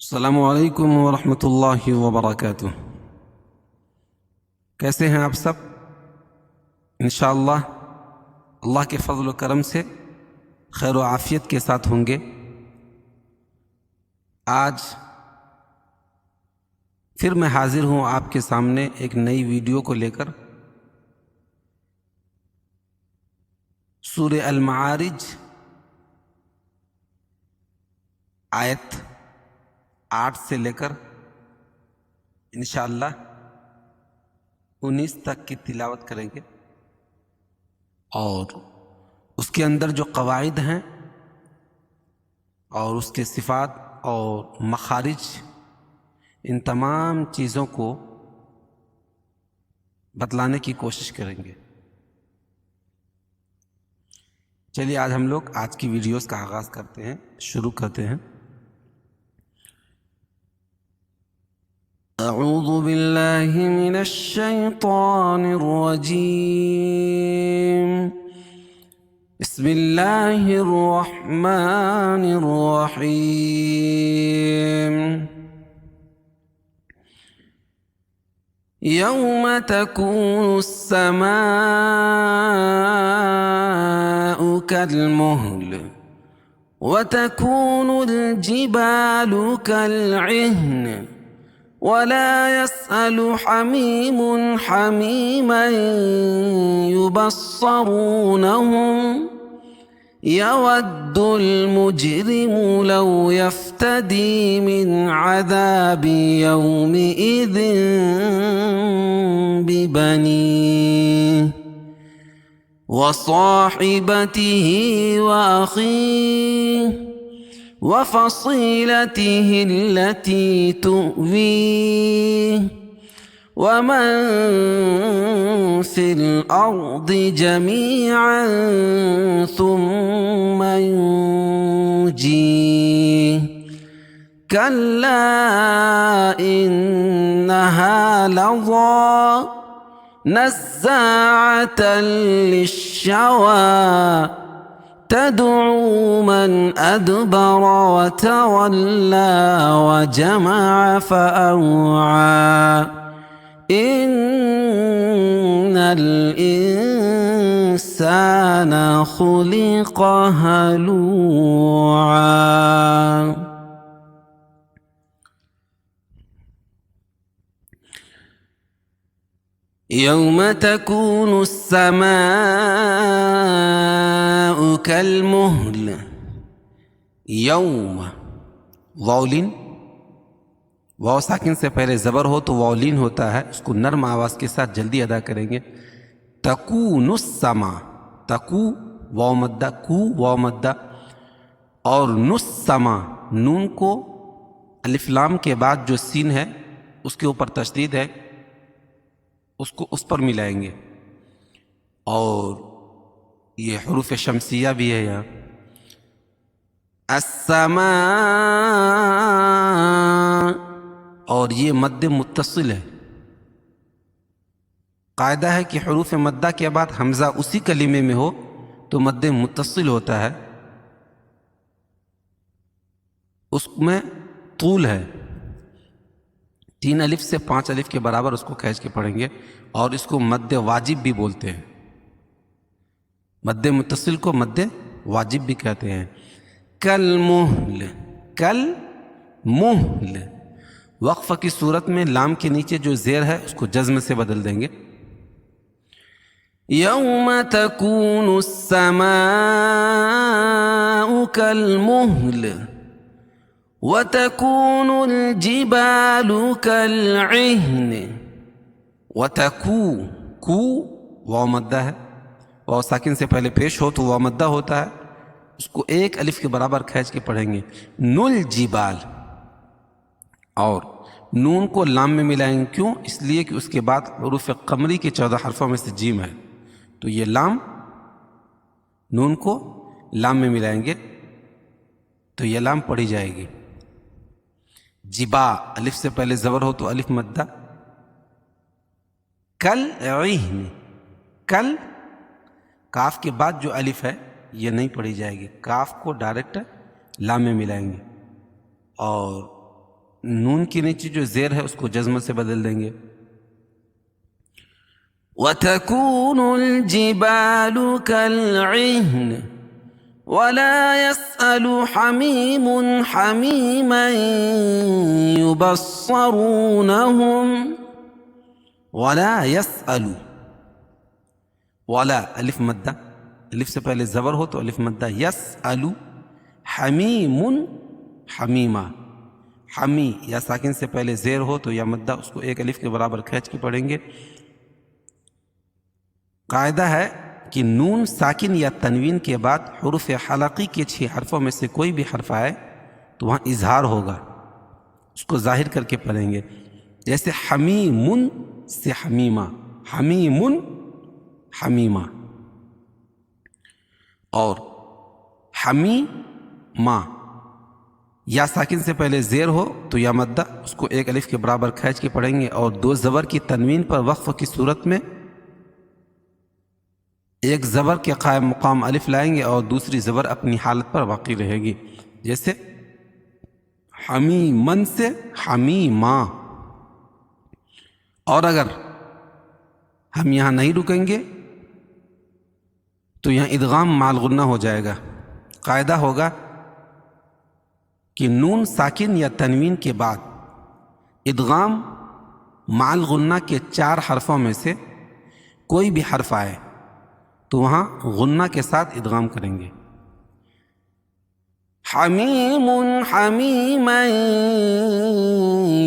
السلام علیکم ورحمۃ اللہ وبرکاتہ۔ کیسے ہیں آپ سب؟ انشاءاللہ اللہ کے فضل و کرم سے خیر و عافیت کے ساتھ ہوں گے۔ آج پھر میں حاضر ہوں آپ کے سامنے ایک نئی ویڈیو کو لے کر۔ سورہ المعارج آیت 8 سے لے کر انشاءاللہ 19 تک کی تلاوت کریں گے، اور اس کے اندر جو قواعد ہیں اور اس کے صفات اور مخارج، ان تمام چیزوں کو بتلانے کی کوشش کریں گے۔ چلیے آج ہم لوگ آج کی ویڈیوز کا آغاز کرتے ہیں، شروع کرتے ہیں۔ اعوذ باللہ من الشیطان الرجیم، بسم اللہ الرحمن الرحیم۔ یوم تکون السماء کالمہل وتكون الجبال كالعهن ولا يسأل حميم حميما يبصرونهم يود المجرم لو يفتدي من عذاب يومئذ ببنيه وصاحبته وأخيه وفصيلته التي تؤويه ومن في الأرض جميعا ثم ينجيه كلا إنها لظى نزاعة للشوى تدعو من أدبر وتولى وجمع فأوعى إن الإنسان خلق هلوعا۔ يوم تكون السماء كالمهل، یوم واولین، واو ساکن سے پہلے زبر ہو تو واولین ہوتا ہے، اس کو نرم آواز کے ساتھ جلدی ادا کریں گے۔ تکون السما، تکو واو مدہ، کو واو مدہ، اور نسما نون کو الف لام کے بعد جو سین ہے اس کے اوپر تشدید ہے، اس کو اس پر ملائیں گے، اور یہ حروف شمسیہ بھی ہے یہاں۔ السماء، اور یہ مد متصل ہے۔ قاعدہ ہے کہ حروف مدہ کے بعد حمزہ اسی کلمے میں ہو تو مد متصل ہوتا ہے، اس میں طول ہے، 3 الف سے 5 الف کے برابر اس کو کھینچ کے پڑھیں گے، اور اس کو مد واجب بھی بولتے ہیں، مد متصل کو مد واجب بھی کہتے ہیں۔ کالمہل، کالمہل، وقفہ کی صورت میں لام کے نیچے جو زیر ہے اس کو جزم سے بدل دیں گے۔ یوم تکون السماء کالمہل وتكون الجبال كالعهن، وتكو، کو واو مدہ ہے، واو ساکن سے پہلے پیش ہو تو واو مدہ ہوتا ہے، اس کو 1 الف کے برابر کھینچ کے پڑھیں گے۔ نل جبال، اور نون کو لام میں ملائیں گے، کیوں؟ اس لیے کہ اس کے بعد حروف قمری کے 14 حرفوں میں سے جیم ہے، تو یہ لام، نون کو لام میں ملائیں گے تو یہ لام پڑھی جائے گی۔ جبا، الف سے پہلے زبر ہو تو الف مدہ۔ کل عہن، کل، کاف کے بعد جو الف ہے یہ نہیں پڑھی جائے گی، کاف کو ڈائریکٹ لام میں ملائیں گے، اور نون کے نیچے جو زیر ہے اس کو جزم سے بدل دیں گے. وَتَكُونُ الْجِبَالُ كَالْعِهْنِ وَلَا يَسْأَلُ حَمِيمٌ حَمِيمًا يُبَصَّرُونَهُمْ. وَلَا يَسْأَلُ، وَلَا الف مدہ، الف سے پہلے زبر ہو تو الف مدہ. يَسْأَلُ حَمِيمٌ حَمِيمًا، حمی یا ساکن سے پہلے زیر ہو تو یا مدہ اس کو ایک الف کے برابر کھینچ کے پڑھیں گے. قاعدہ ہے کہ نون ساکن یا تنوین کے بعد حروف حلقی کے 6 حرفوں میں سے کوئی بھی حرف آئے تو وہاں اظہار ہوگا، اس کو ظاہر کر کے پڑھیں گے. جیسے حمیمن سے حمیمہ، حمیمن حمیمہ، اور حمیمہ یا ساکن سے پہلے زیر ہو تو یا مدہ اس کو ایک الف کے برابر کھینچ کے پڑھیں گے، اور 2 زبر کی تنوین پر وقف کی صورت میں ایک زبر کے قائم مقام الف لائیں گے اور دوسری زبر اپنی حالت پر باقی رہے گی. جیسے حمیمن سے حمیمہ. اور اگر ہم یہاں نہیں رکیں گے تو یہاں ادغام مع الغنہ ہو جائے گا. قاعدہ ہوگا کہ نون ساکن یا تنوین کے بعد ادغام مع الغنہ کے 4 حرفوں میں سے کوئی بھی حرف آئے تو وہاں غنہ کے ساتھ ادغام کریں گے. حمیم حمیما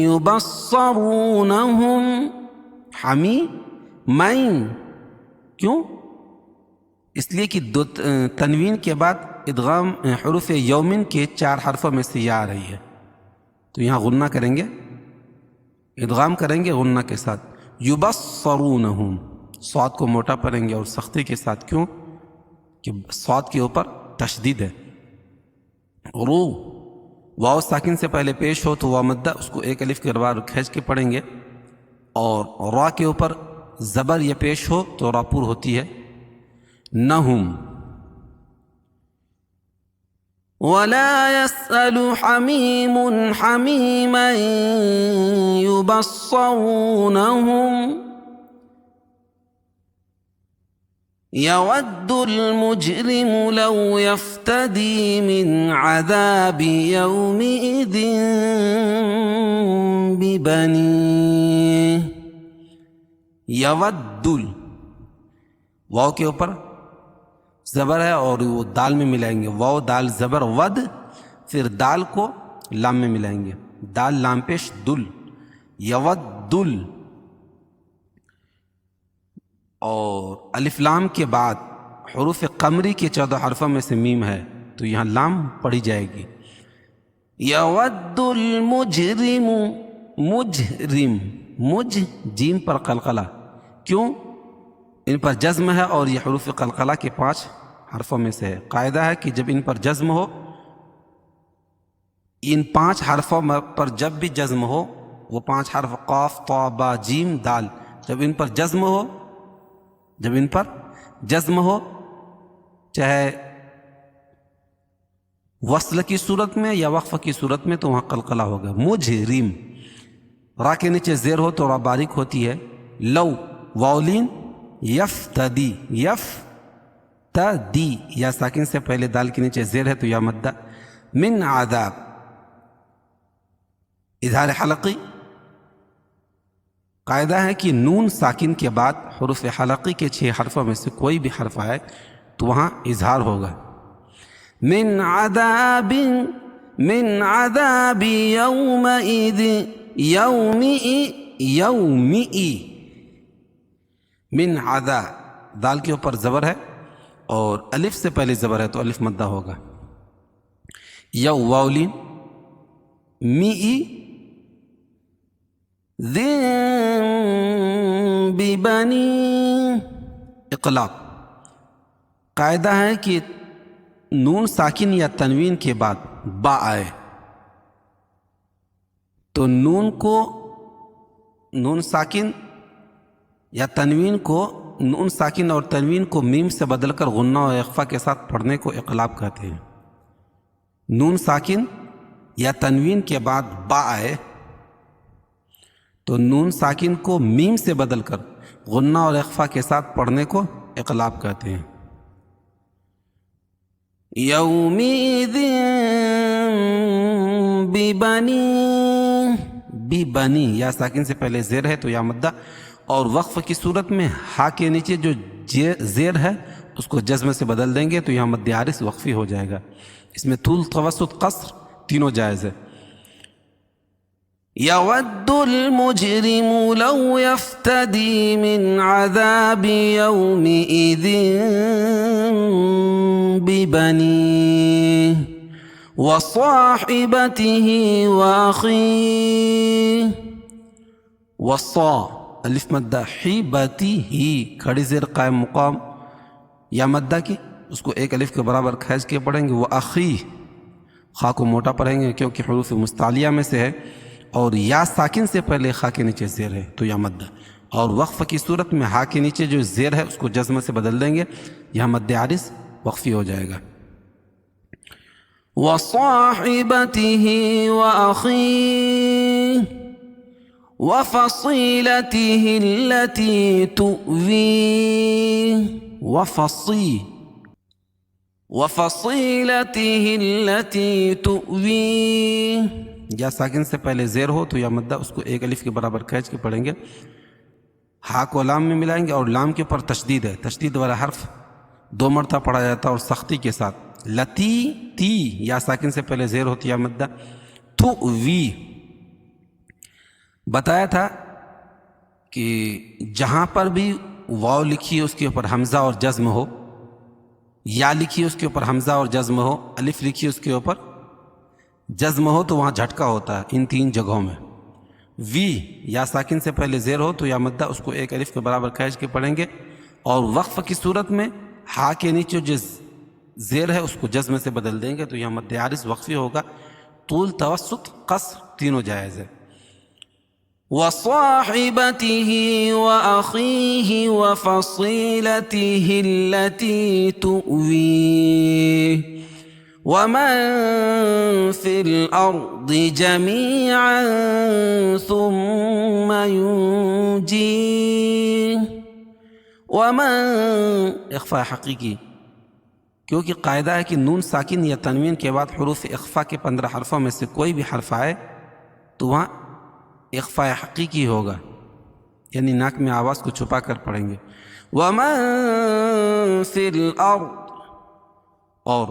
یبصرونہم، حمیما، کیوں؟ اس لیے کہ تنوین کے بعد ادغام حروف یومن کے 4 حرفوں میں سے یا آ رہی ہے تو یہاں غنہ کریں گے، ادغام کریں گے غنہ کے ساتھ. یبصرونہم، صاد کو موٹا پڑھیں گے اور سختی کے ساتھ، کیوں کہ صاد کے اوپر تشدید ہے. رو، واو ساکن سے پہلے پیش ہو تو واو مدہ اس کو ایک الف کے برابر کھینچ کے پڑھیں گے، اور را کے اوپر زبر یا پیش ہو تو را پور ہوتی ہے. نہم. وَلَا يَسْأَلُ حَمِيمٌ حَمِيمًا يُبَصَّرُونَهُمْ. يَوَدُّ الْمُجْرِمُ لَوْ يَفْتَدِي مِنْ عَذَابِ يَوْمِئِذٍ بِبَنِيهِ. يَوَدُّ، واو کے اوپر زبر ہے اور وہ دال میں ملائیں گے، واو دال زبر ود، پھر دال کو لام میں ملائیں گے، دال لام پیش دل. یودل، اور الف لام کے بعد حروف قمری کے 14 حرفوں میں سے میم ہے تو یہاں لام پڑھی جائے گی. یود المجرم، مجرم، مج جیم پر قلقلہ، کیوں؟ ان پر جزم ہے اور یہ حروف قلقلہ کے 5 حرفوں میں سے ہے. قاعدہ ہے کہ جب ان پر جزم ہو، ان 5 حرفوں پر جب بھی جزم ہو، وہ 5 حرف قاف طا با جیم دال، جب ان پر جزم ہو، جب ان پر جزم ہو، چاہے وصل کی صورت میں یا وقف کی صورت میں، تو وہاں قلقلہ ہوگا. مجرم، را کے نیچے زیر ہو تو را باریک ہوتی ہے. لو، واولین، یفتدی، یفتدی یا ساکن سے پہلے دال کے نیچے زیر ہے تو یا مدہ. من عذاب، اظہار حلقی. قاعدہ ہے کہ نون ساکن کے بعد حروف حلقی کے 6 حرفوں میں سے کوئی بھی حرف آئے تو وہاں اظہار ہوگا. من عذاب، من عذاب یومئذ، یومئی، من عذاب، دال کے اوپر زبر ہے اور الف سے پہلے زبر ہے تو الف مدہ ہوگا. یو واولین، می ذن ببنی، اقلاب. قاعدہ ہے کہ نون ساکن یا تنوین کے بعد با آئے تو نون ساکن یا تنوین کو، نون ساکن اور تنوین کو میم سے بدل کر غنہ اور اخفا کے ساتھ پڑھنے کو اقلاب کہتے ہیں. نون ساکن یا تنوین کے بعد با آئے تو نون ساکن کو میم سے بدل کر غنہ اور اخفا کے ساتھ پڑھنے کو اقلاب کہتے ہیں. یومئذ ببنی، ببنی یا ساکن سے پہلے زیر ہے تو یا مدہ، اور وقف کی صورت میں ہا کے نیچے جو زیر ہے اس کو جزم سے بدل دیں گے تو یہاں مد عارض وقفی ہو جائے گا. اس میں طول، توسط، قصر تینوں جائز ہے. یود المجرم لو یفتدی من عذاب یومئذ ببنیہ وصاحبته واخیہ. وصا الف مدہ، حیبتی ہی کھڑی زیر قائم مقام یا مدہ کی، اس کو ایک الف کے برابر کھینچ کے پڑھیں گے. وہ اخی، خا کو موٹا پڑھیں گے کیونکہ حروف مستعلیہ میں سے ہے، اور یا ساکن سے پہلے خا کے نیچے زیر ہے تو یا مدہ، اور وقف کی صورت میں ہا کے نیچے جو زیر ہے اس کو جزم سے بدل دیں گے، یہاں مد عارض وقفی ہو جائے گا. وصاحبته وأخيه وفصيلته التي تؤويه، وفصيلته التي تؤويه یا ساکن سے پہلے زیر ہو تو یا مدہ، اس کو ایک الف کے برابر کھینچ کے پڑھیں گے. ہا کو لام میں ملائیں گے اور لام کے اوپر تشدید ہے، تشدید والا حرف 2 مرتبہ پڑھا جاتا ہے اور سختی کے ساتھ. لتی، تی یا ساکن سے پہلے زیر ہوتی ہے مدہ. تؤوی بتایا تھا کہ جہاں پر بھی واو لکھی اس کے اوپر حمزہ اور جزم ہو، یا لکھی اس کے اوپر حمزہ اور جزم ہو، الف لکھی اس کے اوپر جزم ہو تو وہاں جھٹکا ہوتا ہے. ان 3 جگہوں میں وی یا ساکن سے پہلے زیر ہو تو یا مدہ، اس کو ایک الف کے برابر کھینچ کے پڑھیں گے، اور وقف کی صورت میں ہا کے نیچے جو زیر ہے اس کو جزم سے بدل دیں گے تو یہاں مد عارض وقفی ہوگا. طول، توسط، قصر تینوں جائز ہے. وصاحبته وأخيه وفصيلته التي تؤويه ومن في الأرض جميعا ثم ينجيه. ومن اخفاء حقیقی، کیونکہ قاعدہ ہے کہ نون ساکن یا تنوین کے بعد حروف اخفا کے 15 حرفوں میں سے کوئی بھی حرف آئے تو وہاں اخفاء حقیقی ہوگا، یعنی ناک میں آواز کو چھپا کر پڑھیں گے. وَمَن فِي الْأَرْضِ، اور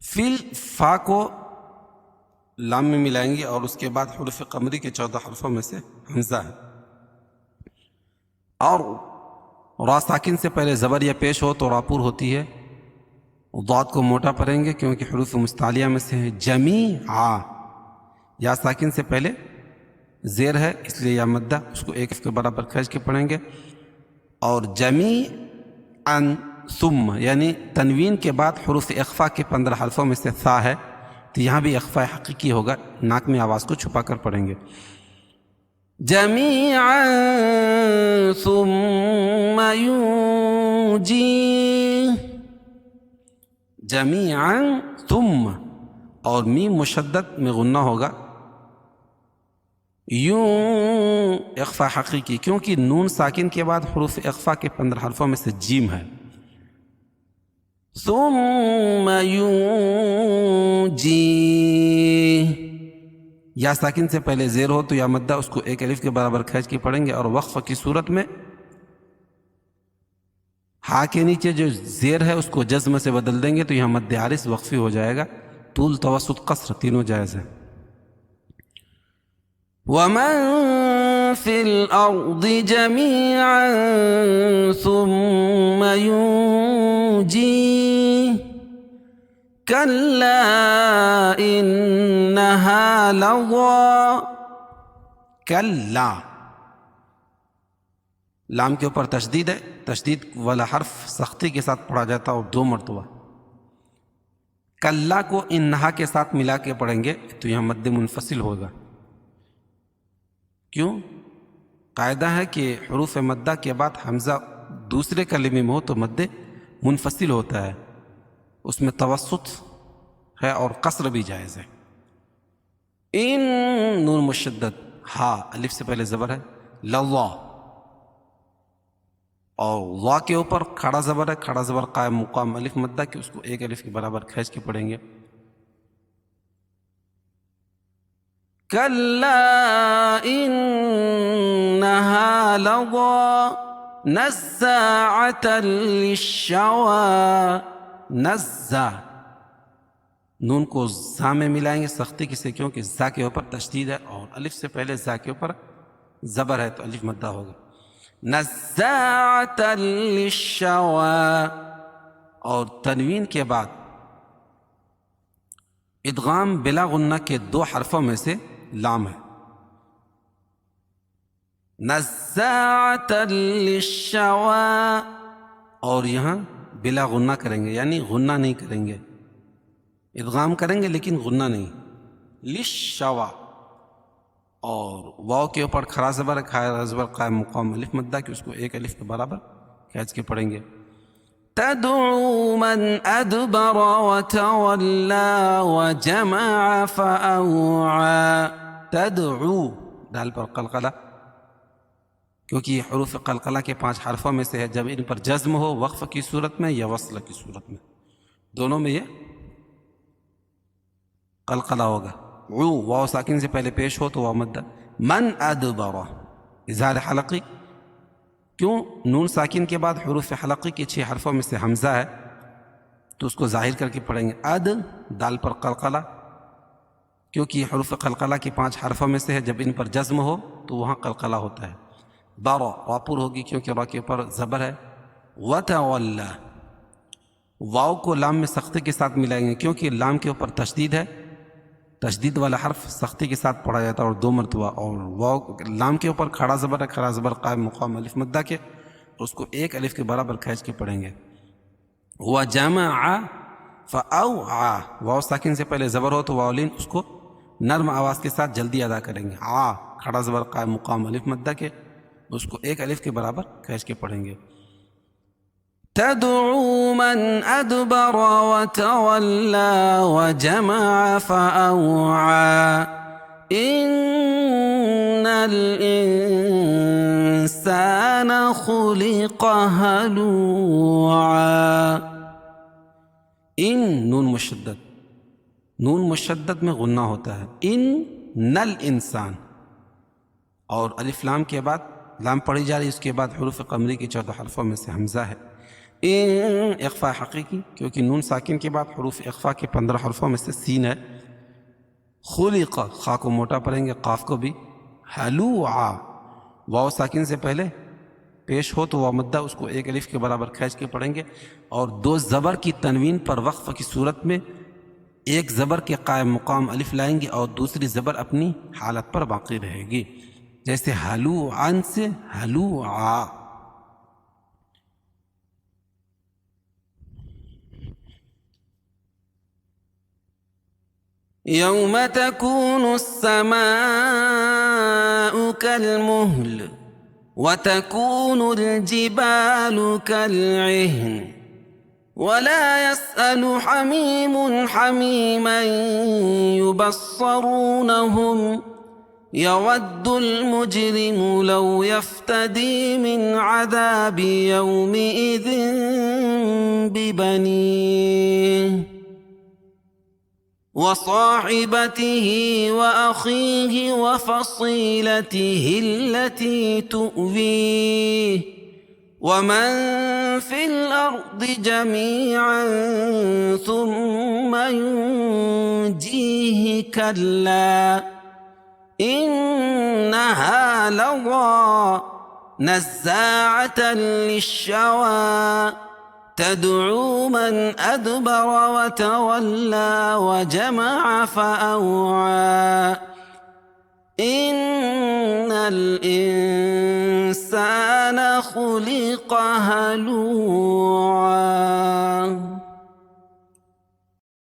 فِل فا کو لام میں ملائیں گے اور اس کے بعد حروف قمری کے 14 حرفوں میں سے حمزہ ہے. اور را ساکن سے پہلے زبر یا پیش ہو تو راپور ہوتی ہے. ضاد کو موٹا پڑھیں گے کیونکہ حروف مستعلیہ میں سے ہے. جمیعا یا ساکن سے پہلے زیر ہے اس لیے یا مدہ، اس کو ایک کے برابر کھینچ کے پڑھیں گے. اور جمیعا ثم یعنی تنوین کے بعد حروف اخفا کے 15 حرفوں میں سے ثا ہے تو یہاں بھی اخفاء حقیقی ہوگا، ناک میں آواز کو چھپا کر پڑھیں گے. جمیعا ثم ينجی، جمیعا ثم اور میم مشدد میں غنہ ہوگا. یوں اخفاء حقیقی کیونکہ نون ساکن کے بعد حروف اخفا کے 15 حرفوں میں سے جیم ہے. ثم ينجی یا ساکن سے پہلے زیر ہو تو یا مدہ، اس کو ایک الف کے برابر کھینچ کے پڑھیں گے، اور وقف کی صورت میں ہا کے نیچے جو زیر ہے اس کو جزم سے بدل دیں گے تو یہاں مد عارض وقفی ہو جائے گا. طول، توسط، قصر تینوں جائز ہے. وَمَن فِي الْأَرْضِ جَمِيعًا ثُمَّ يُنجِيهِ كَلَّا إِنَّهَا لَظَىٰ. کلا لام کے اوپر تشدید ہے، تشدید والا حرف سختی کے ساتھ پڑھا جاتا ہے اور 2 مرتبہ. کلا کو انہا کے ساتھ ملا کے پڑھیں گے تو یہاں مد منفصل ہوگا. کیوں؟ قاعدہ ہے کہ حروف مدہ کے بعد حمزہ دوسرے کلمے میں ہو تو مد منفصل ہوتا ہے، اس میں توسط ہے اور قصر بھی جائز ہے. ان نون مشدد ہا الف سے پہلے زبر ہے لوا، اور وا کے اوپر کھڑا زبر ہے، کھڑا زبر قائم مقام الف مدہ کہ اس کو ایک الف کے برابر کھینچ کے پڑھیں گے. کلا انہا لظا نزاعۃ للشوى، نزا نون کو زا میں ملائیں گے سختی کی سے، کیونکہ زا کے اوپر تشدید ہے اور الف سے پہلے زا کے اوپر زبر ہے تو الف مدہ ہوگا. نزاعۃ للشوى، اور تنوین کے بعد ادغام بلا غنہ کے دو حرفوں میں سے لام ہے. نزاعۃ للشوى، اور یہاں بلا غنہ کریں گے، یعنی غنہ نہیں کریں گے، ادغام کریں گے لیکن غنہ نہیں. للشوى، اور واو کے اوپر کھڑا زبر ہے، کھڑا زبر قائم مقام الف مدہ کہ اس کو ایک الف کے برابر کھینچ کے پڑھیں گے. تدعو من ادبر وتولى وجمع فاوعى، تدعو دال پر قلقلہ، کیونکہ یہ حروف قلقلہ کے 5 حرفوں میں سے ہے. جب ان پر جزم ہو وقف کی صورت میں یا وصل کی صورت میں، دونوں میں یہ قلقلہ ہوگا. عو واو ساکن سے پہلے پیش ہو تو واو مدہ. من ادبر اظہار حلقی، کیوں؟ نون ساکن کے بعد حروف حلقی کے 6 حرفوں میں سے حمزہ ہے تو اس کو ظاہر کر کے پڑھیں گے. اد دال پر قلقلہ، کیونکہ یہ حروف قلقلہ کے 5 حرفوں میں سے ہے. جب ان پر جزم ہو تو وہاں قلقلہ ہوتا ہے. بارا راپور ہوگی کیونکہ را کے اوپر زبر ہے. وتولى واو کو لام میں سختی کے ساتھ ملائیں گے کیونکہ لام کے اوپر تشدید ہے، تشدید والا حرف سختی کے ساتھ پڑھا جاتا ہے اور 2 مرتبہ. اور واو لام کے اوپر کھڑا زبر ہے، کھڑا زبر قائم مقام الف مدہ کے، اس کو ایک الف کے برابر کھینچ کے پڑھیں گے. وجمع فاوعى واو ساکن سے پہلے زبر ہو تو واولین اس کو نرم آواز کے ساتھ جلدی ادا کریں گے. کھڑا زبر قائم مقام الف مدہ کے، اس کو ایک الف کے برابر کھینچ کے پڑھیں گے. تدعو من ادبر وتولى وجمع فاوعى ان الانسان خلق هلوعا. ان نون مشدد، نون مشدد میں غنہ ہوتا ہے. ان نل انسان، اور الف لام کے بعد لام پڑھی جا رہی، اس کے بعد حروف قمری کے 14 حرفوں میں سے حمزہ ہے. اخفاء حقیقی، کیونکہ نون ساکن کے بعد حروف اخفاء کے 15 حرفوں میں سے سین ہے. خلق خا کو موٹا پڑھیں گے، قاف کو بھی. ہلوعا واو ساکن سے پہلے پیش ہو تو واو مدہ اس کو ایک الف کے برابر کھینچ کے پڑھیں گے. اور 2 زبر کی تنوین پر وقف کی صورت میں ایک زبر کے قائم مقام الف لائیں گے اور دوسری زبر اپنی حالت پر باقی رہے گی، جیسے ہلوعن سے ہلوعا. یوم تکون السماء کالمہل وتکون الجبال کالعہن ولا يسأل حميم حميما يبصرونهم يود المجرم لو يفتدي من عذاب يومئذ ببنيه وصاحبته وأخيه وفصيلته التي تؤويه ومن في الأرض جميعا ثم ينجيه كلا إنها لظى نزاعة للشوى تدعو من أدبر وتولى وجمع فأوعى إن الإنسان خلق هلوعا.